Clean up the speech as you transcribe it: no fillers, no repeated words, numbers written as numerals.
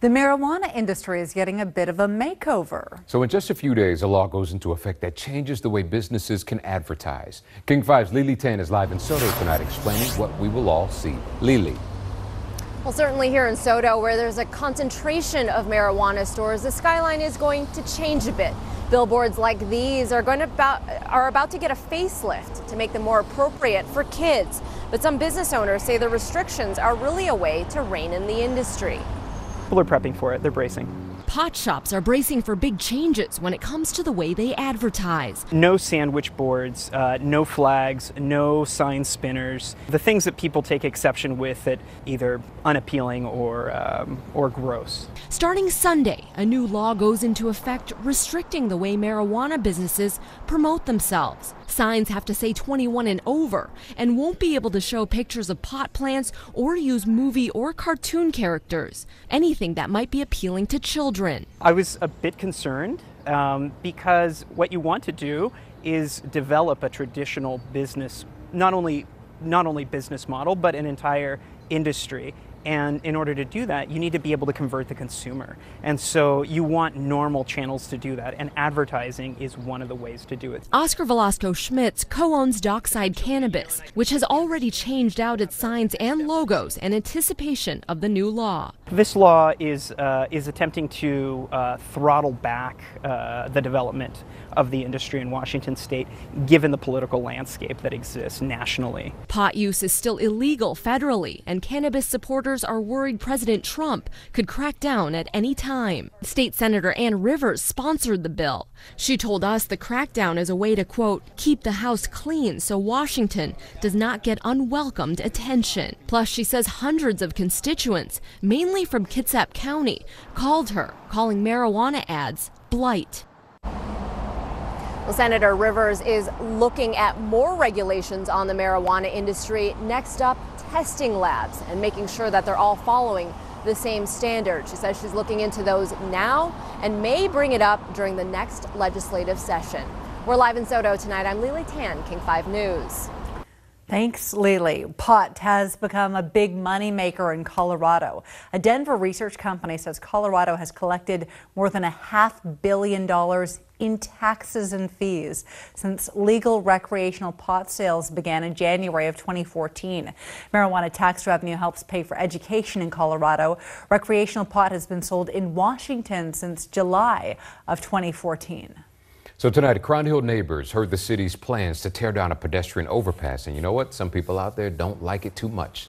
The marijuana industry is getting a bit of a makeover. So in just a few days, a law goes into effect that changes the way businesses can advertise. King 5's Lily Tan is live in Soto tonight explaining what we will all see. Lily. Well, certainly here in Soto, where there's a concentration of marijuana stores, the skyline is going to change a bit. Billboards like these are about to get a facelift to make them more appropriate for kids. But some business owners say the restrictions are really a way to rein in the industry. People are prepping for it. They're bracing. Pot shops are bracing for big changes when it comes to the way they advertise. No sandwich boards, no flags, no sign spinners. The things that people take exception with that either unappealing or gross. Starting Sunday, a new law goes into effect restricting the way marijuana businesses promote themselves. Signs have to say 21 and over and won't be able to show pictures of pot plants or use movie or cartoon characters, anything that might be appealing to children. I was a bit concerned because what you want to do is develop a traditional business, not only business model, but an entire industry. And in order to do that, you need to be able to convert the consumer. And so you want normal channels to do that, and advertising is one of the ways to do it. Oscar Velasco Schmitz co-owns Dockside Cannabis, which has already changed out its signs and logos in anticipation of the new law. This law is attempting to throttle back the development of the industry in Washington state, given the political landscape that exists nationally. Pot use is still illegal federally, and cannabis supporters are worried President Trump could crack down at any time. State Senator Ann Rivers sponsored the bill. She told us the crackdown is a way to, quote, keep the house clean so Washington does not get unwelcomed attention. Plus, she says hundreds of constituents, mainly from Kitsap County, called her, calling marijuana ads blight. Well, Senator Rivers is looking at more regulations on the marijuana industry. Next up, testing labs and making sure that they're all following the same standards. She says she's looking into those now and may bring it up during the next legislative session. We're live in Soto tonight. I'm Lily Tan, King 5 News. Thanks, Lily. Pot has become a big money maker in Colorado. A Denver research company says Colorado has collected more than $500 million in taxes and fees since legal recreational pot sales began in January of 2014. Marijuana tax revenue helps pay for education in Colorado. Recreational pot has been sold in Washington since July of 2014. So tonight, Crown Hill neighbors heard the city's plans to tear down a pedestrian overpass. And you know what? Some people out there don't like it too much.